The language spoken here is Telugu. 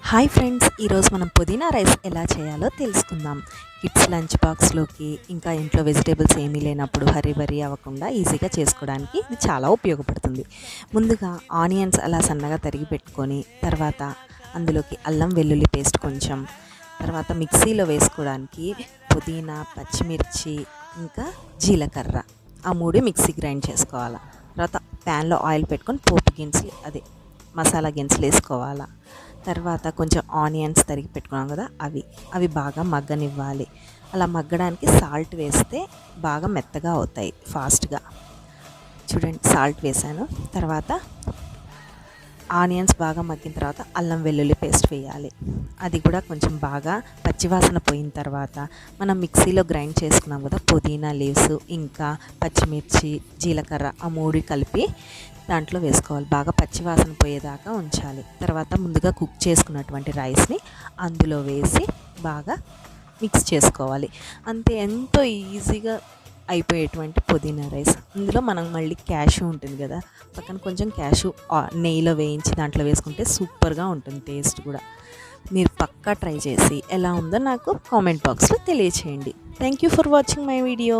హాయ్ ఫ్రెండ్స్, ఈరోజు మనం పుదీనా రైస్ ఎలా చేయాలో తెలుసుకుందాం. కిడ్స్ లంచ్ బాక్స్లోకి ఇంకా ఇంట్లో వెజిటేబుల్స్ ఏమీ లేనప్పుడు హరీ అవ్వకుండా ఈజీగా చేసుకోవడానికి ఇది చాలా ఉపయోగపడుతుంది. ముందుగా ఆనియన్స్ అలా సన్నగా తరిగి పెట్టుకొని తర్వాత అందులోకి అల్లం వెల్లుల్లి పేస్ట్ కొంచెం, తర్వాత మిక్సీలో వేసుకోవడానికి పుదీనా, పచ్చిమిర్చి ఇంకా జీలకర్ర ఆ మూడు మిక్సీ గ్రైండ్ చేసుకోవాలి. తర్వాత ప్యాన్లో ఆయిల్ పెట్టుకొని పోపు దినుసులు మసాలా దినుసులు వేసుకోవాలి. తర్వాత కొంచెం ఆనియన్స్ తరిగి పెట్టుకున్నాం కదా, అవి బాగా మగ్గనివ్వాలి. అలా మగ్గడానికి సాల్ట్ వేస్తే బాగా మెత్తగా అవుతాయి ఫాస్ట్గా. చూడండి, సాల్ట్ వేసాను. తర్వాత ఆనియన్స్ బాగా మగ్గిన తర్వాత అల్లం వెల్లుల్లి పేస్ట్ వేయాలి. అది కూడా కొంచెం బాగా పచ్చివాసన పోయిన తర్వాత మనం మిక్సీలో గ్రైండ్ చేసుకున్నాం కదా పుదీనా లీవ్స్ ఇంకా పచ్చిమిర్చి జీలకర్ర ఆ మూడు కలిపి దాంట్లో వేసుకోవాలి. బాగా పచ్చివాసన పోయేదాకా ఉంచాలి. తర్వాత ముందుగా కుక్ చేసుకున్నటువంటి రైస్ని అందులో వేసి బాగా మిక్స్ చేసుకోవాలి. అంతే, ఎంతో ఈజీగా అయిపోయేటువంటి పుదీనా రైస్. ఇందులో మనం మళ్ళీ క్యాషు ఉంటుంది కదా, పక్కన కొంచెం క్యాషు నెయ్యిలో వేయించి దాంట్లో వేసుకుంటే సూపర్గా ఉంటుంది టేస్ట్ కూడా. మీరు పక్కా ట్రై చేసి ఎలా ఉందో నాకు కామెంట్ బాక్స్లో తెలియచేయండి. Thank you for watching my video.